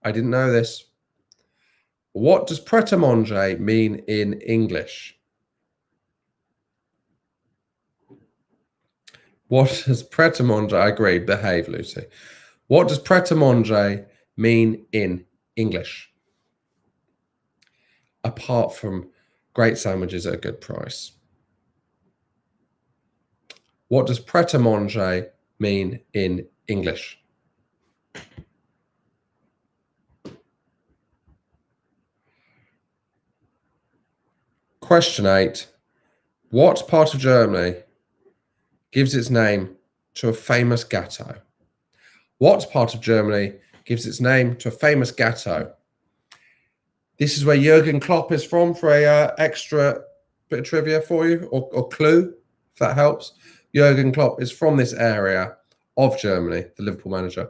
I didn't know this. What does Pret a Manger mean in English? What does Pret a Manger? I agree. Behave, Lucy. What does Pret a Manger mean in English? Apart from great sandwiches at a good price. What does Pret a Manger mean in English? Question 8. What part of Germany gives its name to a famous ghetto? What part of Germany gives its name to a famous ghetto? This is where Jurgen Klopp is from for a extra bit of trivia for you, or clue, if that helps. Jurgen Klopp is from this area of Germany, the Liverpool manager.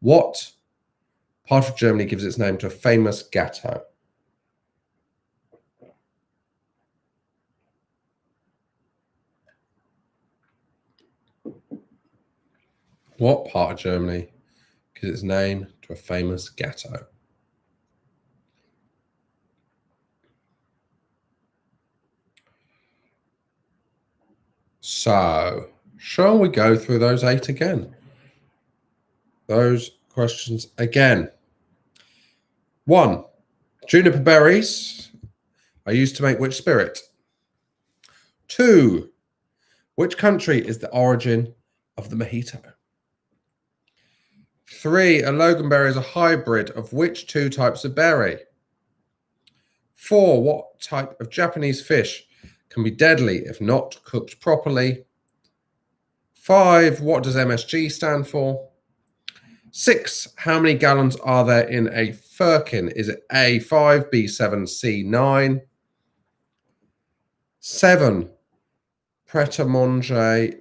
What part of Germany gives its name to a famous ghetto? What part of Germany gives its name to a famous ghetto? So, shall we go through those 8 again? Those questions again. 1. Juniper berries are used to make which spirit? 2. Which country is the origin of the mojito? 3. A loganberry is a hybrid of which 2 types of berry? 4. What type of Japanese fish can be deadly if not cooked properly? 5. What does MSG stand for? 6. How many gallons are there in a firkin? Is it A, 5, B, 7, C, 9? 7. Pret-a-manger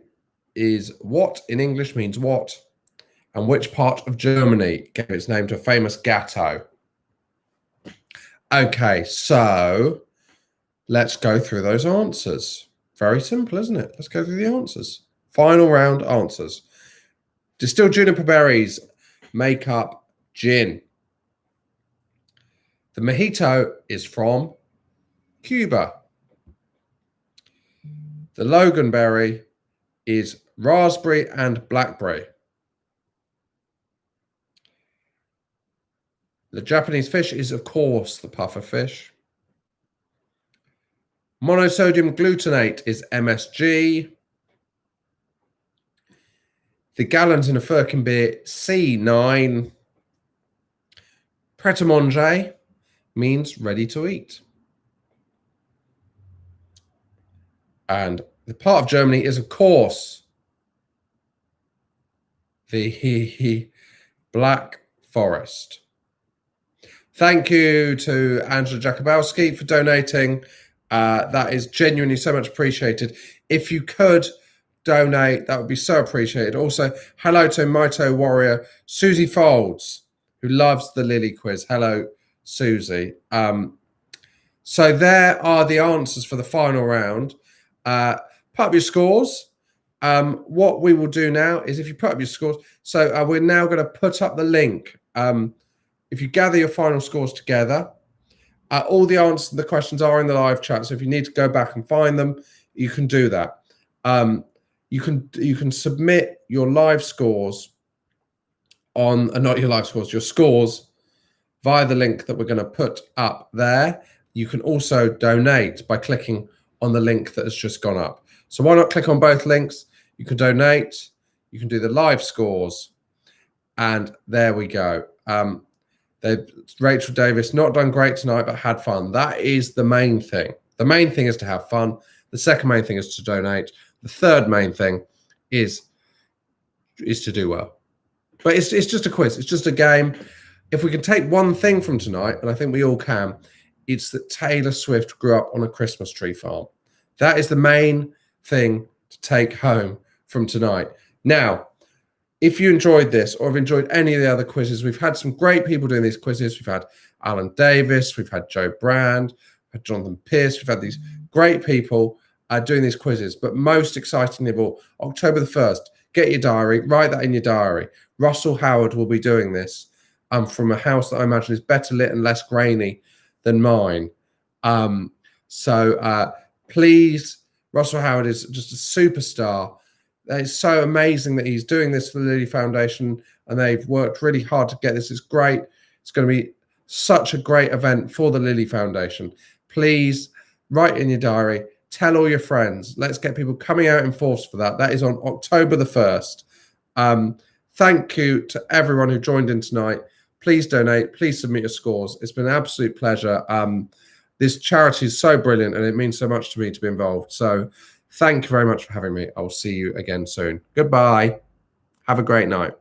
is what in English means what? And which part of Germany gave its name to a famous ghetto? Okay, so let's go through those answers. Very simple, isn't it? Let's go through the answers. Final round answers. Distilled juniper berries make up gin. The mojito is from Cuba. The loganberry is raspberry and blackberry. The Japanese fish is, of course, the puffer fish. Monosodium glutamate is MSG. The gallons in a firkin beer, C9. Pret-a-manger means ready to eat. And the part of Germany is, of course, the Black Forest. Thank you to Angela Jakubowski for donating. That is genuinely so much appreciated. If you could donate, that would be so appreciated. Also, hello to Mito Warrior, Susie Folds, who loves the Lily quiz. Hello, Susie. So there are the answers for the final round. Put up your scores. What we will do now is if you put up your scores, so we're now going to put up the link. If you gather your final scores together, all the answers to the questions are in the live chat. So if you need to go back and find them, you can do that. You can submit your live scores on, not your live scores, your scores via the link that we're going to put up there. You can also donate by clicking on the link that has just gone up. So why not click on both links? You can donate, you can do the live scores, and there we go. Rachel Davis, not done great tonight, but had fun. That is the main thing. The main thing is to have fun. The second main thing is to donate. The third main thing is to do well. But it's just a quiz. It's just a game. If we can take one thing from tonight, and I think we all can, it's that Taylor Swift grew up on a Christmas tree farm. That is the main thing to take home from tonight. Now, if you enjoyed this or have enjoyed any of the other quizzes, we've had some great people doing these quizzes. We've had Alan Davis, we've had Joe Brand, we've had Jonathan Pierce, we've had these great people doing these quizzes. But most excitingly of all, October the 1st, get your diary, write that in your diary. Russell Howard will be doing this from a house that I imagine is better lit and less grainy than mine. So please, Russell Howard is just a superstar. It's so amazing that he's doing this for the Lily Foundation, and they've worked really hard to get this. It's great. It's going to be such a great event for the Lily Foundation. Please write in your diary, tell all your friends. Let's get people coming out in force for that. That is on October the 1st. Thank you to everyone who joined in tonight. Please donate. Please submit your scores. It's been an absolute pleasure. this charity is so brilliant, and it means so much to me to be involved. So thank you very much for having me. I will see you again soon. Goodbye. Have a great night.